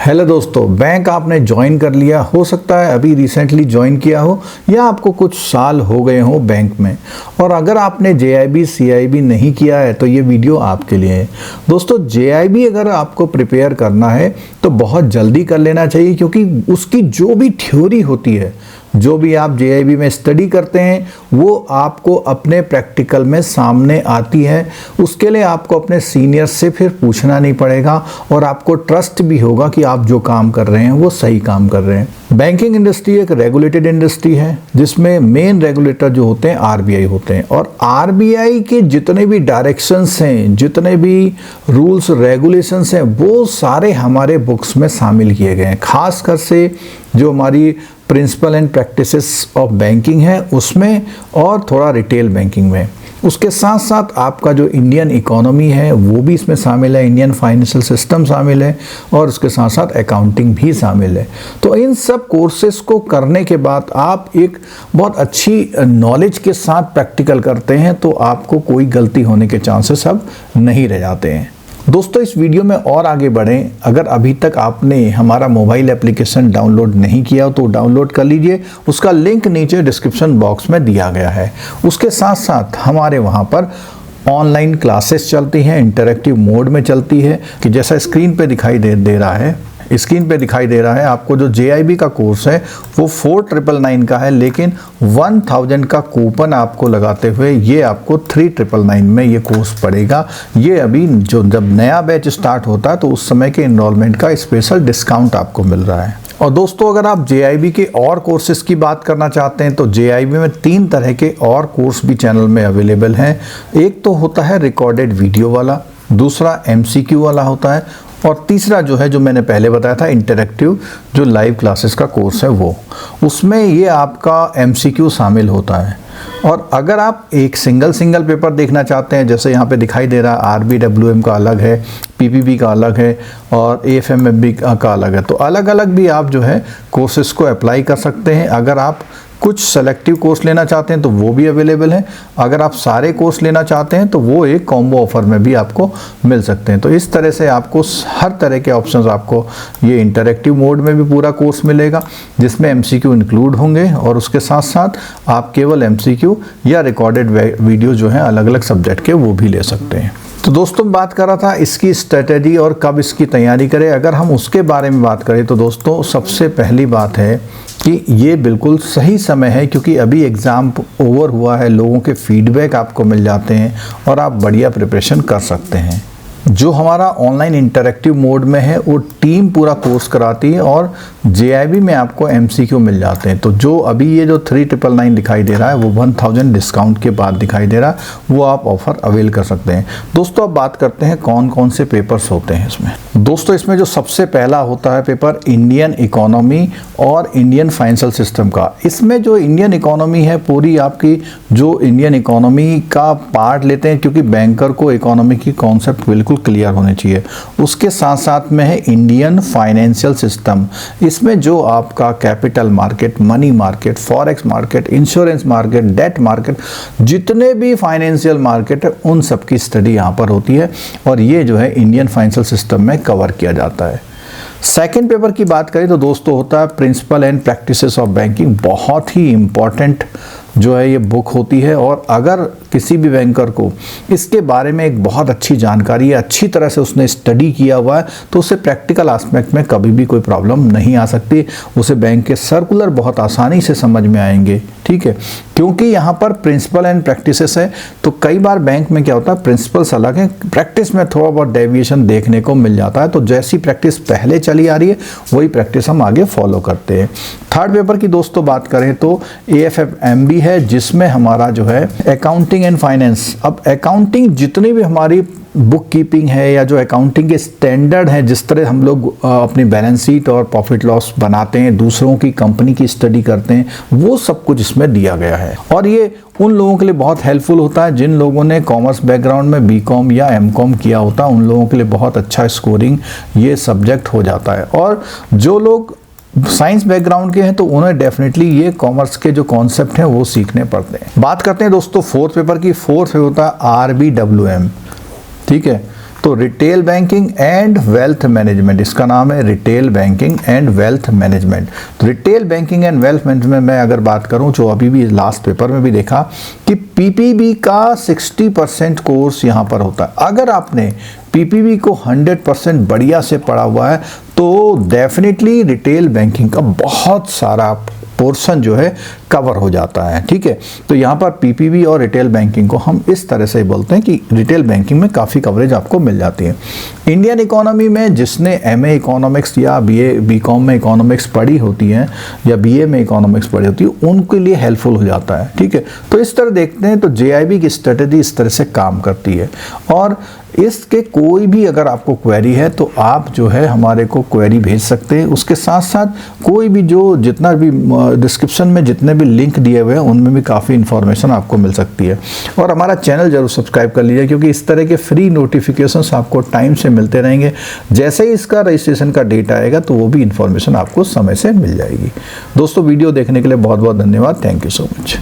Hello दोस्तों, bank आपने join कर लिया, हो सकता है अभी रिसेंटली ज्वाइन किया हो या आपको कुछ साल हो गए हो बैंक में। और अगर आपने JIB CIB नहीं किया है तो ये वीडियो आपके लिए है। दोस्तों, JIB अगर आपको प्रिपेयर करना है तो बहुत जल्दी कर लेना चाहिए, क्योंकि उसकी जो भी थ्योरी होती है, जो भी आप JIB में स्टडी करते हैं, वो आपको अपने प्रैक्टिकल में सामने आती है। उसके लिए आपको अपने सीनियर से फिर पूछना नहीं पड़ेगा और आपको ट्रस्ट भी होगा कि आप जो काम कर रहे हैं वो सही काम कर रहे हैं। बैंकिंग इंडस्ट्री एक रेगुलेटेड इंडस्ट्री है जिसमें मेन रेगुलेटर जो होते हैं RBI होते हैं, और RBI के जितने भी डायरेक्शंस हैं, जितने भी रूल्स रेगुलेशंस हैं, वो सारे हमारे बुक्स में शामिल किए गए हैं। खासकर से जो हमारी principle and practices of banking है उसमें, और थोड़ा रिटेल बैंकिंग में। उसके साथ साथ आपका जो इंडियन इकोनॉमी है वो भी इसमें शामिल है, इंडियन फाइनेंशियल सिस्टम शामिल है, और उसके साथ साथ अकाउंटिंग भी शामिल है। तो इन सब कोर्सेज को करने के बाद आप एक बहुत अच्छी नॉलेज के साथ प्रैक्टिकल करते हैं तो आपको कोई गलती होने के चांसेस अब नहीं रह जाते हैं। दोस्तों, इस वीडियो में और आगे बढ़ें, अगर अभी तक आपने हमारा मोबाइल एप्लीकेशन डाउनलोड नहीं किया तो डाउनलोड कर लीजिए। उसका लिंक नीचे डिस्क्रिप्शन बॉक्स में दिया गया है। उसके साथ साथ हमारे वहाँ पर ऑनलाइन क्लासेस चलती हैं, इंटरेक्टिव मोड में चलती है, कि जैसा स्क्रीन पे दिखाई दे रहा है, स्क्रीन पे दिखाई दे रहा है आपको जो JIB का कोर्स है वो 4999 का है, लेकिन 1000 का कूपन आपको लगाते हुए ये आपको 3999 में ये कोर्स पड़ेगा। ये अभी जब नया बैच स्टार्ट होता है तो उस समय के इनरोलमेंट का स्पेशल डिस्काउंट आपको मिल रहा है। और दोस्तों, अगर आप JIB के और कोर्सेज की बात करना चाहते हैं तो JIB में 3 तरह के और कोर्स भी चैनल में अवेलेबल हैं। एक तो होता है रिकॉर्डेड वीडियो वाला, दूसरा MCQ वाला होता है, और तीसरा जो है, जो मैंने पहले बताया था, इंटरेक्टिव जो लाइव क्लासेस का कोर्स है वो, उसमें ये आपका MCQ शामिल होता है। और अगर आप एक सिंगल पेपर देखना चाहते हैं, जैसे यहाँ पे दिखाई दे रहा है, RBWM का अलग है, PPB का अलग है और AFMFB का अलग है, तो अलग अलग भी आप जो है कोर्सेज को अप्लाई कर सकते हैं। अगर आप कुछ सेलेक्टिव कोर्स लेना चाहते हैं तो वो भी अवेलेबल है। अगर आप सारे कोर्स लेना चाहते हैं तो वो एक कॉम्बो ऑफर में भी आपको मिल सकते हैं। तो इस तरह से आपको हर तरह के ऑप्शंस, आपको ये इंटरेक्टिव मोड में भी पूरा कोर्स मिलेगा जिसमें MCQ इंक्लूड होंगे, और उसके साथ साथ आप केवल MCQ या रिकॉर्डेड वीडियो जो हैं अलग अलग सब्जेक्ट के वो भी ले सकते हैं। तो दोस्तों, बात कर रहा था इसकी स्ट्रेटेजी और कब इसकी तैयारी करें। अगर हम उसके बारे में बात करें तो दोस्तों, सबसे पहली बात है कि ये बिल्कुल सही समय है, क्योंकि अभी एग्ज़ाम ओवर हुआ है, लोगों के फीडबैक आपको मिल जाते हैं और आप बढ़िया प्रिपरेशन कर सकते हैं। जो हमारा ऑनलाइन इंटरेक्टिव मोड में है वो टीम पूरा कोर्स कराती है, और JIB में आपको MCQ मिल जाते हैं। तो जो अभी ये जो 3999 दिखाई दे रहा है वो 1000 डिस्काउंट के बाद दिखाई दे रहा है, वो आप ऑफ़र अवेल कर सकते हैं। दोस्तों, अब बात करते हैं कौन कौन से पेपर्स होते हैं इसमें। दोस्तों, इसमें जो सबसे पहला होता है पेपर, इंडियन इकोनॉमी और इंडियन फाइनेंशियल सिस्टम का। इसमें जो इंडियन इकोनॉमी है, पूरी आपकी जो इंडियन इकोनॉमी का पार्ट लेते हैं, क्योंकि बैंकर को इकोनॉमी की कॉन्सेप्ट बिल्कुल क्लियर होने चाहिए। उसके साथ साथ में है इंडियन फाइनेंशियल सिस्टम। इसमें जो आपका capital market, money market, forex market, insurance market, debt market, जितने भी फाइनेंशियल मार्केट है उन सब की स्टडी यहाँ पर होती है, और ये जो है इंडियन फाइनेंशियल सिस्टम में कवर किया जाता है। सेकेंड पेपर की बात करें तो दोस्तों होता है principle and practices of banking. बहुत ही इम्पॉर्टेंट जो है ये बुक होती है, और अगर किसी भी बैंकर को इसके बारे में एक बहुत अच्छी जानकारी है, अच्छी तरह से उसने स्टडी किया हुआ है, तो उसे प्रैक्टिकल एस्पेक्ट में कभी भी कोई प्रॉब्लम नहीं आ सकती। उसे बैंक के सर्कुलर बहुत आसानी से समझ में आएंगे, ठीक है, क्योंकि यहाँ पर प्रिंसिपल एंड प्रैक्टिसेस है। तो कई बार बैंक में क्या होता है, प्रिंसिपल्स अलग है, प्रैक्टिस में थोड़ा बहुत डेविएशन देखने को मिल जाता है। तो जैसी प्रैक्टिस पहले चली आ रही है वही प्रैक्टिस हम आगे फॉलो करते हैं। थर्ड पेपर की दोस्तों बात करें तो AFFMB है, जिसमें हमारा जो है अकाउंटिंग एंड फाइनेंस। अब अकाउंटिंग जितनी भी हमारी बुक कीपिंग है या जो अकाउंटिंग के स्टैंडर्ड है, जिस तरह हम लोग अपनी बैलेंस शीट और प्रॉफिट लॉस बनाते हैं, दूसरों की कंपनी की स्टडी करते हैं, वो सब कुछ इसमें दिया गया है। और ये उन लोगों के लिए बहुत हेल्पफुल होता है जिन लोगों ने कॉमर्स बैकग्राउंड में BCom या MCom किया होता है, उन लोगों के लिए बहुत अच्छा स्कोरिंग ये सब्जेक्ट हो जाता है। और जो लोग साइंस बैकग्राउंड के हैं तो उन्हें डेफिनेटली ये कॉमर्स के जो कॉन्सेप्ट हैं वो सीखने पड़ते हैं। बात करते हैं दोस्तों फोर्थ पेपर की। फोर्थ होता है RBWM, ठीक है। तो retail banking and wealth management, इसका नाम है retail banking and wealth management. तो retail banking and wealth management में अगर बात करूं, जो अभी भी लास्ट पेपर में भी देखा कि पीपीबी का 60% कोर्स यहाँ पर होता है। अगर आपने पीपीबी को 100% बढ़िया से पढ़ा हुआ है तो डेफिनेटली रिटेल बैंकिंग का बहुत सारा पोर्शन जो है कवर हो जाता है, ठीक है। तो यहाँ पर पीपीबी और रिटेल बैंकिंग को हम इस तरह से बोलते हैं कि रिटेल बैंकिंग में काफ़ी कवरेज आपको मिल जाती है। इंडियन इकोनॉमी में जिसने एमए इकोनॉमिक्स या बीकॉम में इकोनॉमिक्स पढ़ी होती है या बीए में इकोनॉमिक्स पढ़ी होती है, उनके लिए हेल्पफुल हो जाता है, ठीक है। तो इस तरह देखते हैं तो जेआईबी की स्ट्रेटेजी इस तरह से काम करती है। और इसके कोई भी अगर आपको क्वेरी है तो आप जो है हमारे को क्वेरी भेज सकते हैं। उसके साथ साथ कोई भी जो जितना भी डिस्क्रिप्शन में जितने भी लिंक दिए हुए हैं उनमें भी काफ़ी इन्फॉर्मेशन आपको मिल सकती है। और हमारा चैनल जरूर सब्सक्राइब कर लीजिए, क्योंकि इस तरह के फ्री नोटिफिकेशंस आपको टाइम से मिलते रहेंगे। जैसे ही इसका रजिस्ट्रेशन का डेट आएगा तो वो भी इन्फॉर्मेशन आपको समय से मिल जाएगी। दोस्तों, वीडियो देखने के लिए बहुत बहुत धन्यवाद। Thank you so much.